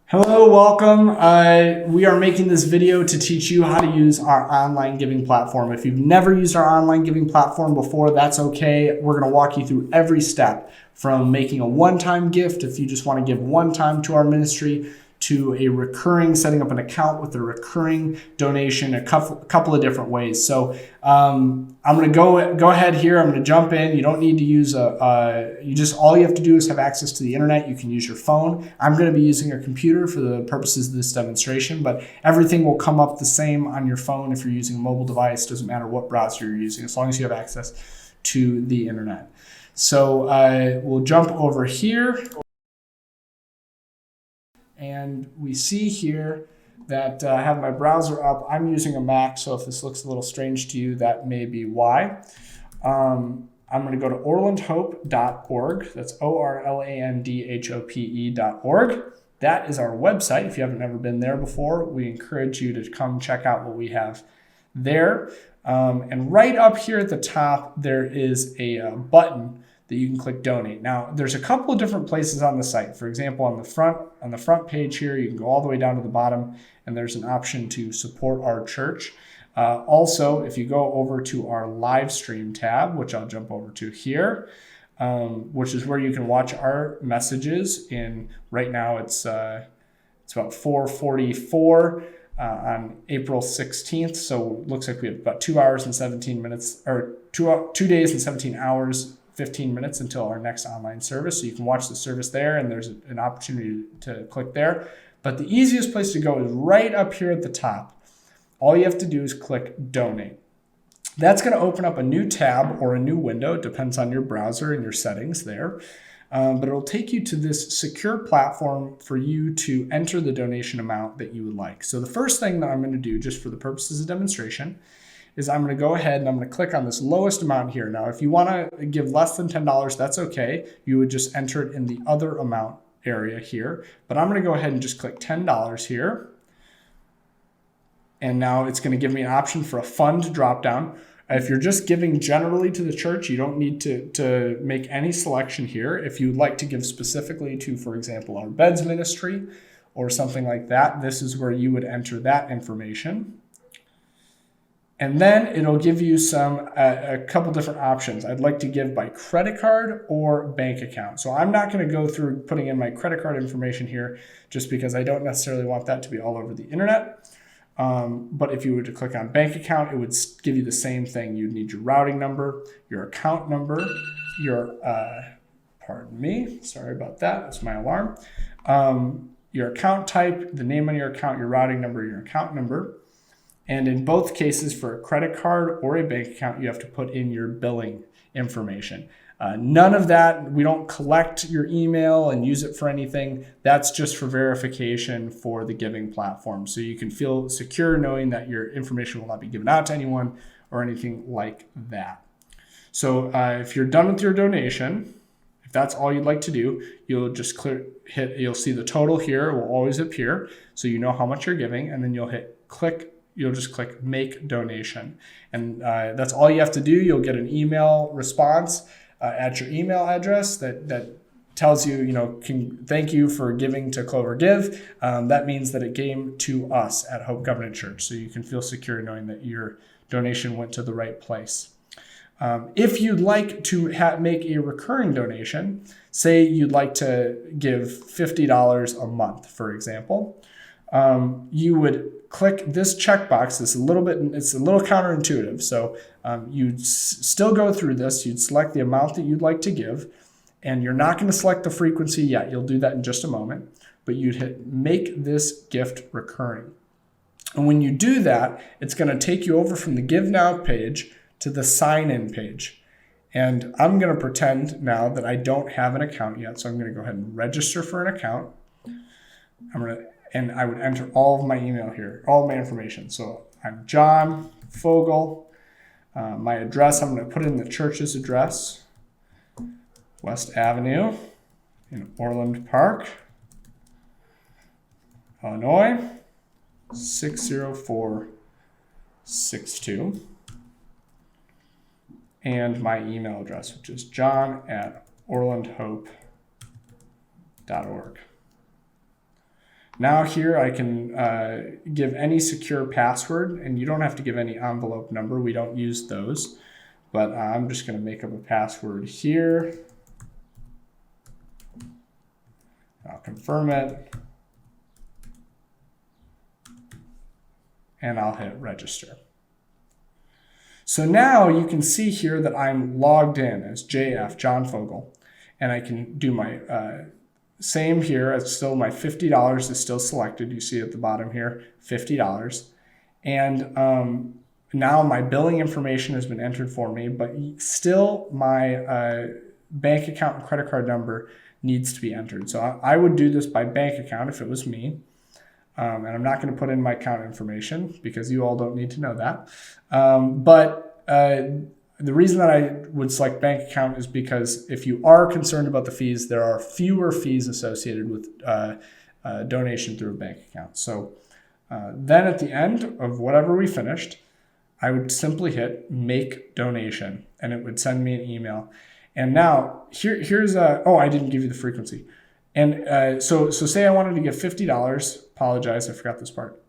Hello, welcome. We are making this video to teach you how to use our online giving platform. If you've never used our online giving platform before, that's okay. We're going to walk you through every step from making a one-time gift, if you just want to give one time to our ministry, to a recurring, setting up an account with a recurring donation, a couple of different ways. So I'm going to go ahead here. I'm going to jump in. You don't need to use all you have to do is have access to the internet. You can use your phone. I'm going to be using a computer for the purposes of this demonstration, but everything will come up the same on your phone if you're using a mobile device. Doesn't matter what browser you're using, as long as you have access to the internet. So we'll jump over here. And we see here that I have my browser up. I'm using a Mac, so if this looks a little strange to you, that may be why. I'm going to go to orlandhope.org. That's orlandhope.org. That is our website. If you haven't ever been there before, we encourage you to come check out what we have there. And right up here at the top, there is a button that you can click donate. Now, there's a couple of different places on the site. For example, on the front page here, you can go all the way down to the bottom, and there's an option to support our church. Also, if you go over to our live stream tab, which I'll jump over to here, which is where you can watch our messages. Right now, it's about 4:44 on April 16th. So it looks like we have about 2 hours and 17 minutes, or 2 days and 17 hours. 15 minutes until our next online service. So you can watch the service there, and there's an opportunity to click there. But the easiest place to go is right up here at the top. All you have to do is click donate. That's going to open up a new tab or a new window. It depends on your browser and your settings there. But it'll take you to this secure platform for you to enter the donation amount that you would like. So the first thing that I'm going to do, just for the purposes of demonstration, is I'm going to go ahead and I'm going to click on this lowest amount here. Now, if you want to give less than $10, that's okay. You would just enter it in the other amount area here. But I'm going to go ahead and just click $10 here. And now it's going to give me an option for a fund drop down. If you're just giving generally to the church, you don't need to make any selection here. If you'd like to give specifically to, for example, our beds ministry or something like that, this is where you would enter that information. And then it'll give you a couple different options. I'd like to give by credit card or bank account. So I'm not going to go through putting in my credit card information here just because I don't necessarily want that to be all over the internet. But if you were to click on bank account, it would give you the same thing. You'd need your routing number, your account number, pardon me, sorry about that, that's my alarm. Your account type, the name on your account, your routing number, your account number. And in both cases, for a credit card or a bank account, you have to put in your billing information. None of that, we don't collect your email and use it for anything. That's just for verification for the giving platform. So you can feel secure knowing that your information will not be given out to anyone or anything like that. So if you're done with your donation, if that's all you'd like to do, you'll just you'll see the total here. It will always appear. So you know how much you're giving, and then you'll just click make donation. And that's all you have to do. You'll get an email response at your email address that tells you, thank you for giving to Clover Give. That means that it came to us at Hope Covenant Church. So you can feel secure knowing that your donation went to the right place. If you'd like to make a recurring donation, say you'd like to give $50 a month, for example, you would click this checkbox. It's a little counterintuitive. So you'd still go through this. You'd select the amount that you'd like to give, and you're not going to select the frequency yet. You'll do that in just a moment, but you'd hit make this gift recurring. And when you do that, it's going to take you over from the Give Now page to the Sign In page. And I'm going to pretend now that I don't have an account yet. So I'm going to go ahead and register for an account. And I would enter all of my email here, all of my information. So I'm John Fogel. My address, I'm going to put in the church's address, West Avenue in Orland Park, Illinois, 60462. And my email address, which is john@orlandhope.org. Now here I can give any secure password, and you don't have to give any envelope number. We don't use those, but I'm just going to make up a password here. I'll confirm it, and I'll hit register. So now you can see here that I'm logged in as JF, John Fogel, and I can do my same here. It's still my $50 is still selected. You see at the bottom here, $50. And now my billing information has been entered for me, but still my bank account and credit card number needs to be entered. So I would do this by bank account if it was me. And I'm not going to put in my account information because you all don't need to know that. But the reason that I would select bank account is because if you are concerned about the fees, there are fewer fees associated with donation through a bank account. So then at the end of whatever we finished, I would simply hit make donation and it would send me an email. And now here's I didn't give you the frequency. And so say I wanted to give $50. Apologize, I forgot this part.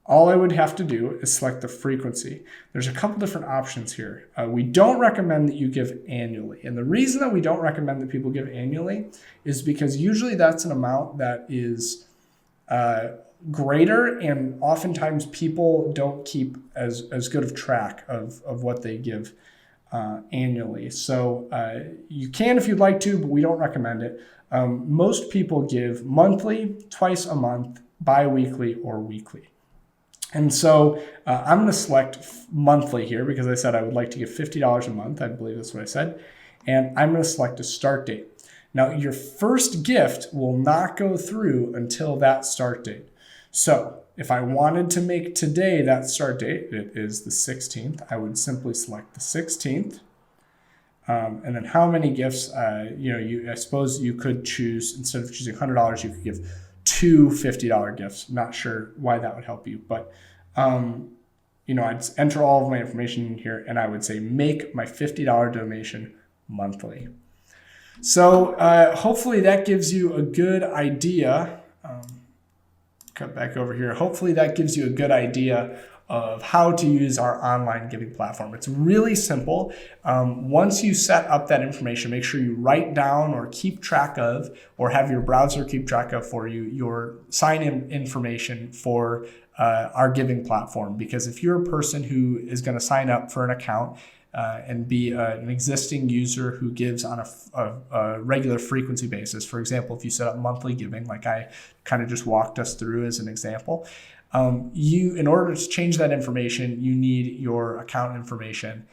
All I would have to do is select the frequency. There's a couple different options here. We don't recommend that you give annually. And the reason that we don't recommend that people give annually is because usually that's an amount that is greater, and oftentimes people don't keep as good of track of what they give annually. So you can if you'd like to, but we don't recommend it. Most people give monthly, twice a month, bi-weekly, or weekly. And so I'm going to select monthly here because I said I would like to give $50 a month. I believe that's what I said. And I'm going to select a start date. Now, your first gift will not go through until that start date. So if I wanted to make today that start date, it is the 16th, I would simply select the 16th. And then how many gifts, I suppose you could choose, instead of choosing $100, you could give two $50 gifts. Not sure why that would help you, but, I'd enter all of my information in here and I would say, make my $50 donation monthly. So hopefully that gives you a good idea. Cut back over here. Hopefully that gives you a good idea of how to use our online giving platform. It's really simple. Once you set up that information, make sure you write down or keep track of, or have your browser keep track of for you, your sign-in information for our giving platform. Because if you're a person who is going to sign up for an account and be an existing user who gives on a regular frequency basis, for example, if you set up monthly giving, like I kind of just walked us through as an example, in order to change that information, you need your account information.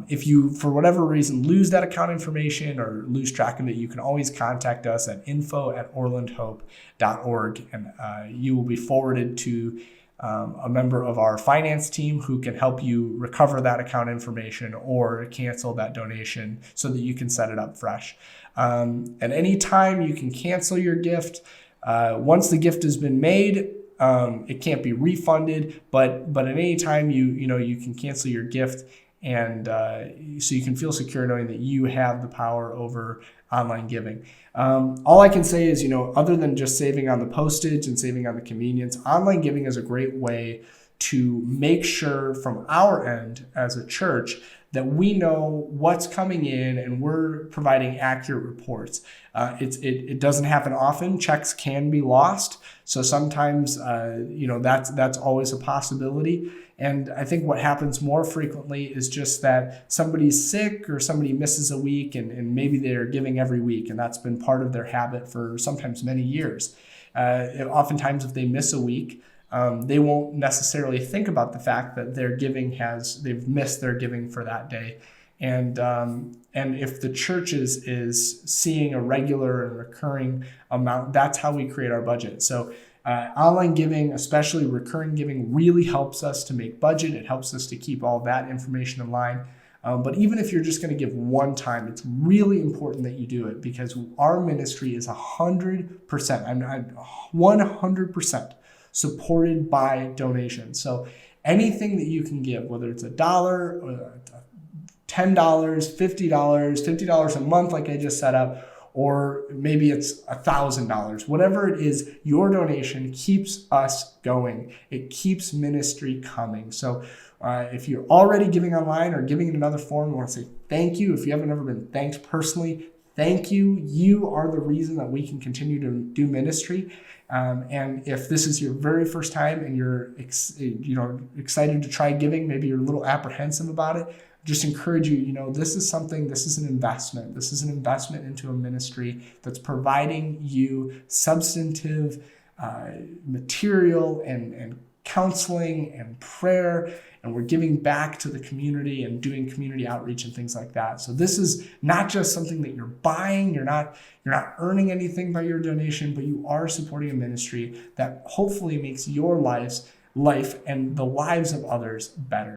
If you, for whatever reason, lose that account information or lose track of it, you can always contact us at info@orlandhope.org, and you will be forwarded to a member of our finance team who can help you recover that account information or cancel that donation so that you can set it up fresh. At any time, you can cancel your gift. Once the gift has been made, it can't be refunded, but at any time you can cancel your gift, and so you can feel secure knowing that you have the power over online giving. All I can say is, other than just saving on the postage and saving on the convenience, online giving is a great way to make sure from our end as a church that we know what's coming in and we're providing accurate reports. It doesn't happen often. Checks can be lost. So sometimes, that's always a possibility. And I think what happens more frequently is just that somebody's sick or somebody misses a week and maybe they're giving every week, and that's been part of their habit for sometimes many years. Oftentimes if they miss a week, they won't necessarily think about the fact that they've missed their giving for that day. And if the church is seeing a regular and recurring amount, that's how we create our budget. So online giving, especially recurring giving, really helps us to make budget. It helps us to keep all that information in line. But even if you're just going to give one time, it's really important that you do it, because our ministry is 100%, 100% supported by donations. So anything that you can give, whether it's $1 or $10, $50 a month, like I just set up, or maybe it's $1,000. Whatever it is, your donation keeps us going. It keeps ministry coming. So if you're already giving online or giving in another form, I want to say thank you. If you haven't ever been thanked personally, thank you. You are the reason that we can continue to do ministry. And if this is your very first time and you're excited to try giving, maybe you're a little apprehensive about it, just encourage you, this is an investment. This is an investment into a ministry that's providing you substantive material and counseling and prayer, and we're giving back to the community and doing community outreach and things like that. So this is not just something that you're buying, you're not earning anything by your donation, but you are supporting a ministry that hopefully makes your life and the lives of others better.